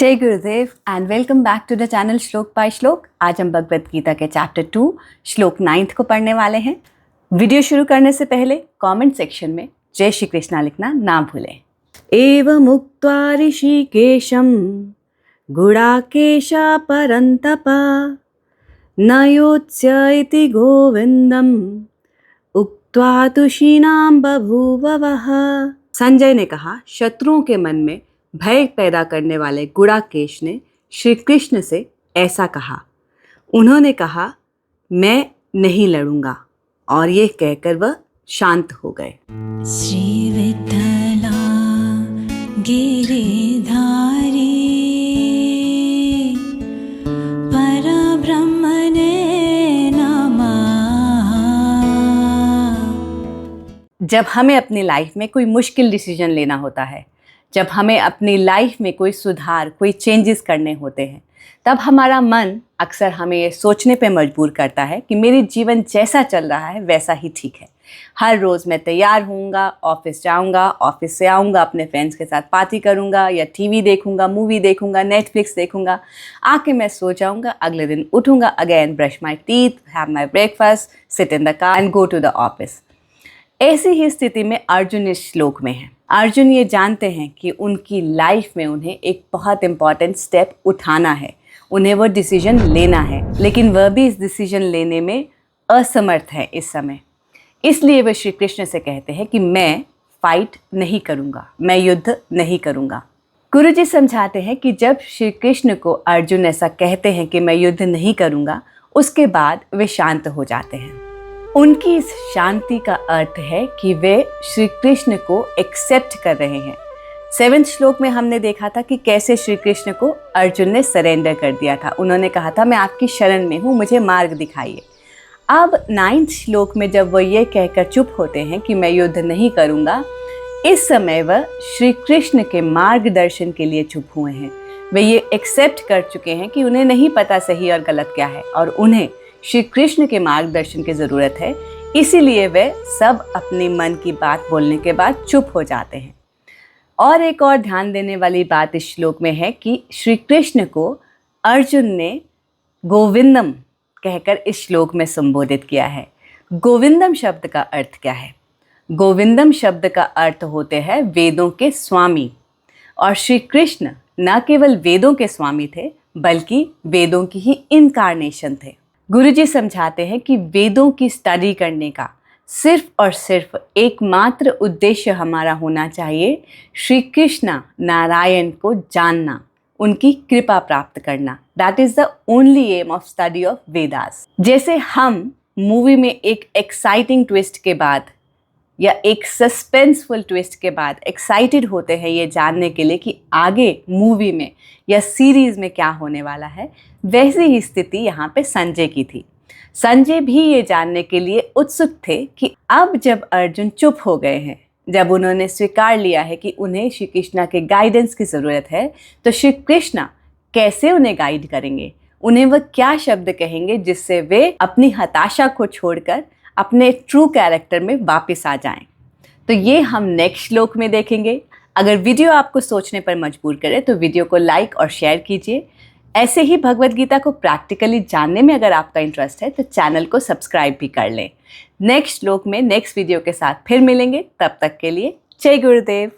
जय Gurudev and welcome back to the channel श्लोक by श्लोक। आज हम भगवद गीता के चैप्टर 2 श्लोक 9 को पढ़ने वाले हैं। वीडियो शुरू करने से पहले कमेंट सेक्शन में जय श्री कृष्णा लिखना ना भूलें। एवं उक्त्वा ऋषिकेशं गुडाकेश परन्तपा न योत्स्य इति गोविंदम उक्त्वा तुषीणां बभूववः। संजय ने कहा, शत्रुओं के मन में भय पैदा करने वाले गुडाकेश ने श्री कृष्ण से ऐसा कहा। उन्होंने कहा, मैं नहीं लड़ूंगा, और ये कहकर वह शांत हो गए। श्री विठ्ठला गिरिधारी परब्रह्मणे नमः। जब हमें अपनी लाइफ में कोई मुश्किल डिसीजन लेना होता है, जब हमें अपनी लाइफ में कोई सुधार, कोई चेंजेस करने होते हैं, तब हमारा मन अक्सर हमें ये सोचने पे मजबूर करता है कि मेरी जीवन जैसा चल रहा है वैसा ही ठीक है। हर रोज़ मैं तैयार होऊंगा, ऑफिस जाऊंगा, ऑफिस से आऊंगा, अपने फ्रेंड्स के साथ पार्टी करूंगा या टीवी देखूंगा, मूवी देखूंगा, नेटफ्लिक्स देखूंगा, आके मैं सो जाऊंगा, अगले दिन उठूंगा, again brush my teeth, have my breakfast, sit in the car and go to the office. ऐसी ही स्थिति में अर्जुन इस श्लोक में है। अर्जुन ये जानते हैं कि उनकी लाइफ में उन्हें एक बहुत इम्पॉर्टेंट स्टेप उठाना है, उन्हें वो डिसीजन लेना है, लेकिन वह भी इस डिसीजन लेने में असमर्थ है इस समय। इसलिए वे श्री कृष्ण से कहते हैं कि मैं फाइट नहीं करूँगा, मैं युद्ध नहीं करूँगा। गुरुजी समझाते हैं कि जब श्री कृष्ण को अर्जुन ऐसा कहते हैं कि मैं युद्ध नहीं करूँगा, उसके बाद वे शांत हो जाते हैं। उनकी इस शांति का अर्थ है कि वे श्री कृष्ण को एक्सेप्ट कर रहे हैं। 7वें श्लोक में हमने देखा था कि कैसे श्री कृष्ण को अर्जुन ने सरेंडर कर दिया था। उन्होंने कहा था, मैं आपकी शरण में हूँ, मुझे मार्ग दिखाइए। अब 9वें श्लोक में जब वो ये कहकर चुप होते हैं कि मैं युद्ध नहीं करूँगा, इस समय वह श्री कृष्ण के मार्गदर्शन के लिए चुप हुए हैं। वे ये एक्सेप्ट कर चुके हैं कि उन्हें नहीं पता सही और गलत क्या है, और उन्हें श्री कृष्ण के मार्गदर्शन की ज़रूरत है। इसीलिए वे सब अपने मन की बात बोलने के बाद चुप हो जाते हैं। और एक और ध्यान देने वाली बात इस श्लोक में है कि श्री कृष्ण को अर्जुन ने गोविंदम कहकर इस श्लोक में संबोधित किया है। गोविंदम शब्द का अर्थ क्या है? गोविंदम शब्द का अर्थ होते हैं वेदों के स्वामी, और श्री कृष्ण न केवल वेदों के स्वामी थे बल्कि वेदों की ही इनकारनेशन थे। गुरुजी समझाते हैं कि वेदों की स्टडी करने का सिर्फ और सिर्फ एकमात्र उद्देश्य हमारा होना चाहिए श्री कृष्ण नारायण को जानना, उनकी कृपा प्राप्त करना। That is the only aim of study of Vedas. जैसे हम मूवी में एक एक्साइटिंग ट्विस्ट के बाद या एक सस्पेंसफुल ट्विस्ट के बाद एक्साइटेड होते हैं ये जानने के लिए कि आगे मूवी में या सीरीज़ में क्या होने वाला है, वैसी ही स्थिति यहाँ पे संजय की थी। संजय भी ये जानने के लिए उत्सुक थे कि अब जब अर्जुन चुप हो गए हैं, जब उन्होंने स्वीकार लिया है कि उन्हें श्री कृष्णा के गाइडेंस की ज़रूरत है, तो श्री कृष्णा कैसे उन्हें गाइड करेंगे, उन्हें वह क्या शब्द कहेंगे जिससे वे अपनी हताशा को छोड़कर अपने ट्रू कैरेक्टर में वापस आ जाएं। तो ये हम नेक्स्ट श्लोक में देखेंगे। अगर वीडियो आपको सोचने पर मजबूर करे तो वीडियो को लाइक और शेयर कीजिए। ऐसे ही भगवद गीता को प्रैक्टिकली जानने में अगर आपका इंटरेस्ट है तो चैनल को सब्सक्राइब भी कर लें। नेक्स्ट श्लोक में नेक्स्ट वीडियो के साथ फिर मिलेंगे। तब तक के लिए जय गुरुदेव।